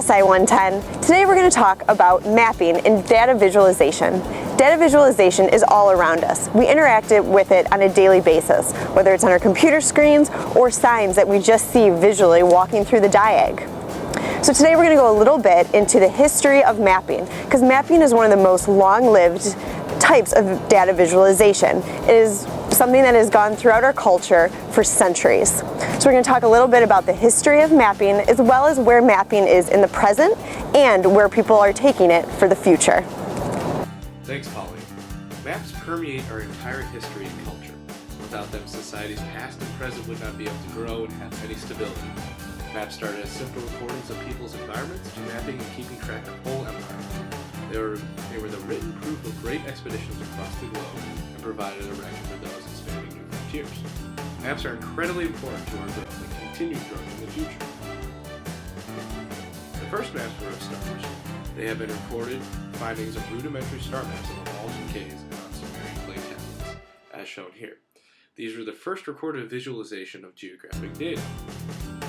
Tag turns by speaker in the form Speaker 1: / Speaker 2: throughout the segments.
Speaker 1: SI110. Today we're going to talk about mapping and data visualization. Data visualization is all around us. We interact with it on a daily basis, whether it's on our computer screens or signs that we just see visually walking through the diag. So today we're going to go a little bit into the history of mapping, because mapping is one of the most long-lived types of data visualization. It is something that has gone throughout our culture for centuries. So we're going to talk a little bit about the history of mapping, as well as where mapping is in the present and where people are taking it for the future.
Speaker 2: Thanks, Polly. Maps permeate our entire history and culture. Without them, societies past and present would not be able to grow and have any stability. Maps started as simple recordings of people's environments to mapping and keeping track of whole empires. They were the written proof of great expeditions across the globe and provided a record for those expanding new frontiers. Maps are incredibly important to our growth and continued growth in the future. The first maps were of stars. They have been recorded findings of rudimentary star maps on the walls and caves and on Sumerian clay tablets, as shown here. These were the first recorded visualization of geographic data.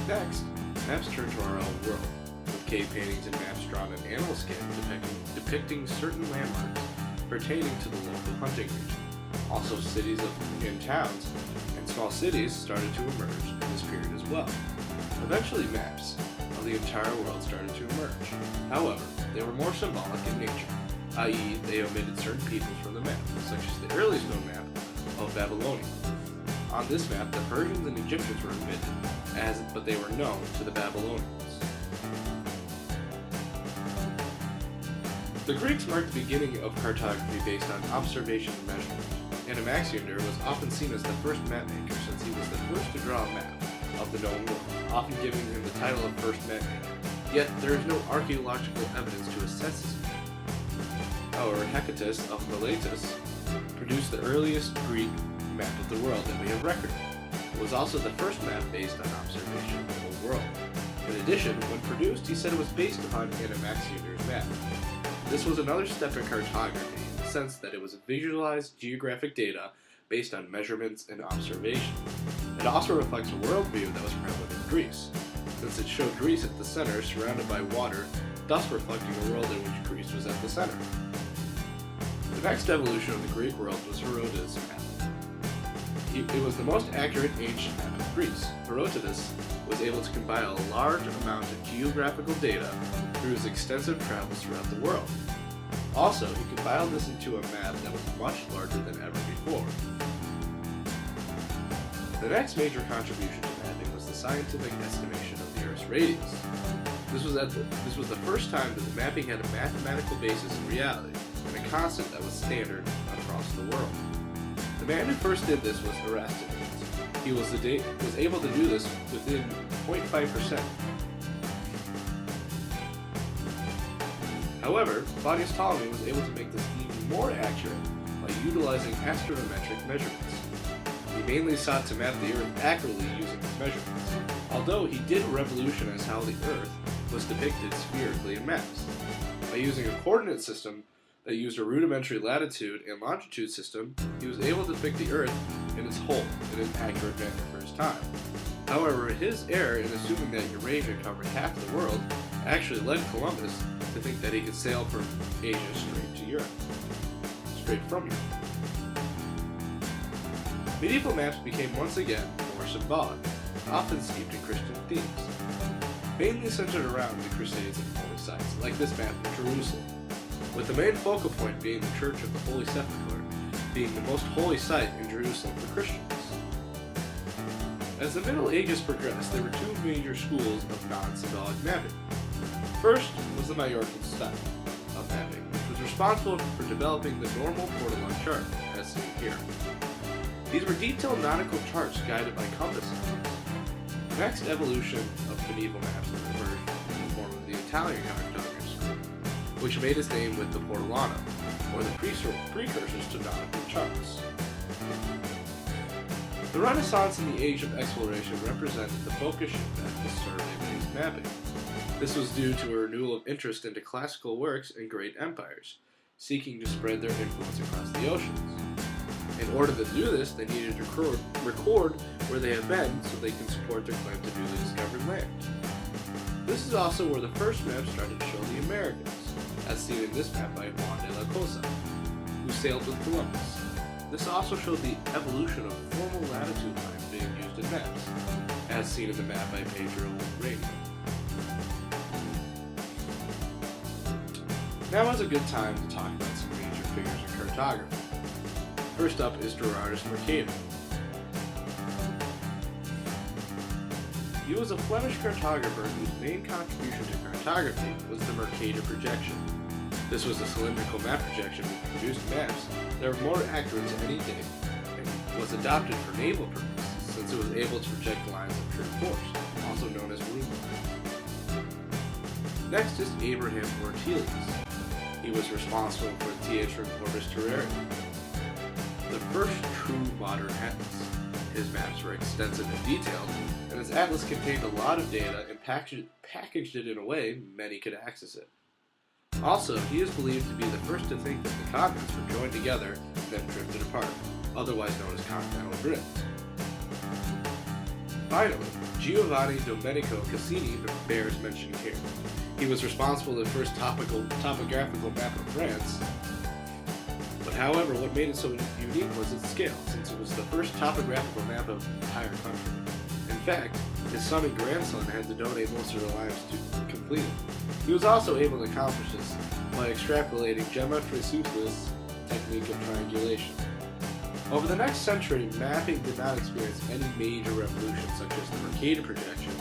Speaker 2: Next, maps turn to our own world, with cave paintings and maps drawn in animal skin depicting certain landmarks pertaining to the local hunting region. Also, cities and towns and small cities started to emerge in this period as well. Eventually, maps of the entire world started to emerge. However, they were more symbolic in nature, i.e. they omitted certain peoples from the map, such as the earliest known map of Babylonia. On this map, the Persians and Egyptians were omitted, but they were known to the Babylonians. The Greeks marked the beginning of cartography based on observation and measurement. Anaximander was often seen as the first mapmaker, since he was the first to draw a map of the known world, often giving him the title of first mapmaker. Yet there is no archaeological evidence to assess his map. However, Hecatus of Miletus produced the earliest Greek map of the world that we have record of. It was also the first map based on observation of the whole world. In addition, when produced, he said it was based upon Anaxamander's map. This was another step in cartography, in the sense that it was visualized geographic data based on measurements and observation. It also reflects a worldview that was prevalent in Greece, since it showed Greece at the center, surrounded by water, thus reflecting a world in which Greece was at the center. The next evolution of the Greek world was Herodotus' map. It was the most accurate ancient map of Greece. Herodotus was able to compile a large amount of geographical data through his extensive travels throughout the world. Also, he compiled this into a map that was much larger than ever before. The next major contribution to mapping was the scientific estimation of the Earth's radius. This was the first time that the mapping had a mathematical basis in reality, and a constant that was standard across the world. The man who first did this was Artist. He was able to do this within 0.5%. However, Claudius Ptolemy was able to make this even more accurate by utilizing astrometric measurements. He mainly sought to map the Earth accurately using his measurements, although he did revolutionize how the Earth was depicted spherically in maps. By using a coordinate system that used a rudimentary latitude and longitude system, he was able to depict the Earth in its whole in an accurate manner for his time. However, his error in assuming that Eurasia covered half the world actually led Columbus to think that he could sail from Asia straight from Europe. Medieval maps became once again more symbolic, often steeped in Christian themes, mainly centered around the Crusades and holy sites, like this map of Jerusalem, with the main focal point being the Church of the Holy Sepulchre, being the most holy site in Jerusalem for Christians. As the Middle Ages progressed, there were two major schools of non-symbolic mapping. First was the Majorcan style of mapping, which was responsible for developing the normal Portolan chart, as seen here. These were detailed nautical charts guided by compass lines. The next evolution of medieval maps emerged in the form of the Italian cartography school, which made its name with the Portolano, or the precursors to nautical charts. The Renaissance and the Age of Exploration represented the focus shift back to survey-based mapping. This was due to a renewal of interest into classical works and great empires, seeking to spread their influence across the oceans. In order to do this, they needed to record where they have been so they can support their claim to newly discovered land. This is also where the first map started to show the Americas, as seen in this map by Juan de la Cosa, who sailed with Columbus. This also showed the evolution of formal latitude lines being used in maps, as seen in the map by Pedro Rey. Now is a good time to talk about some major figures in cartography. First up is Gerardus Mercator. He was a Flemish cartographer whose main contribution to cartography was the Mercator projection. This was a cylindrical map projection which produced maps that were more accurate to any date and was adopted for naval purposes since it was able to project lines of true force, also known as marine lines. Next is Abraham Ortelius. He was responsible for the Theatrum Orbis Terrarum, the first true modern atlas. His maps were extensive and detailed, and his atlas contained a lot of data and packaged it in a way many could access it. Also, he is believed to be the first to think that the continents were joined together and then drifted apart, otherwise known as continental drift. Finally, Giovanni Domenico Cassini bears mention here. He was responsible for the first topographical map of France, but however, what made it so unique was its scale, since it was the first topographical map of the entire country. In fact, his son and grandson had to donate most of their lives to complete it. He was also able to accomplish this by extrapolating Gemma Trisutis' technique of triangulation. Over the next century, mapping did not experience any major revolutions such as the Mercator projection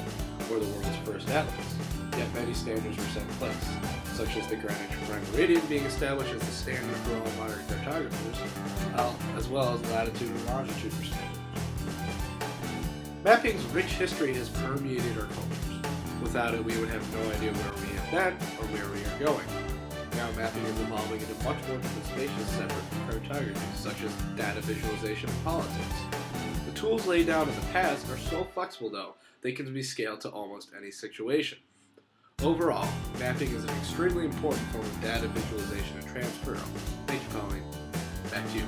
Speaker 2: or the world's first atlas, yet many standards were set in place, such as the Greenwich Prime Meridian being established as the standard for all modern cartographers, as well as latitude and longitude for standards. Mapping's rich history has permeated our cultures. Without it, we would have no idea where we have been or where we are going. Now mapping is evolving into much more different spaces separate from cartography, such as data visualization and politics. The tools laid down in the past are so flexible though, they can be scaled to almost any situation. Overall, mapping is an extremely important form of data visualization and transfer. Thank you, Colleen. Back to you.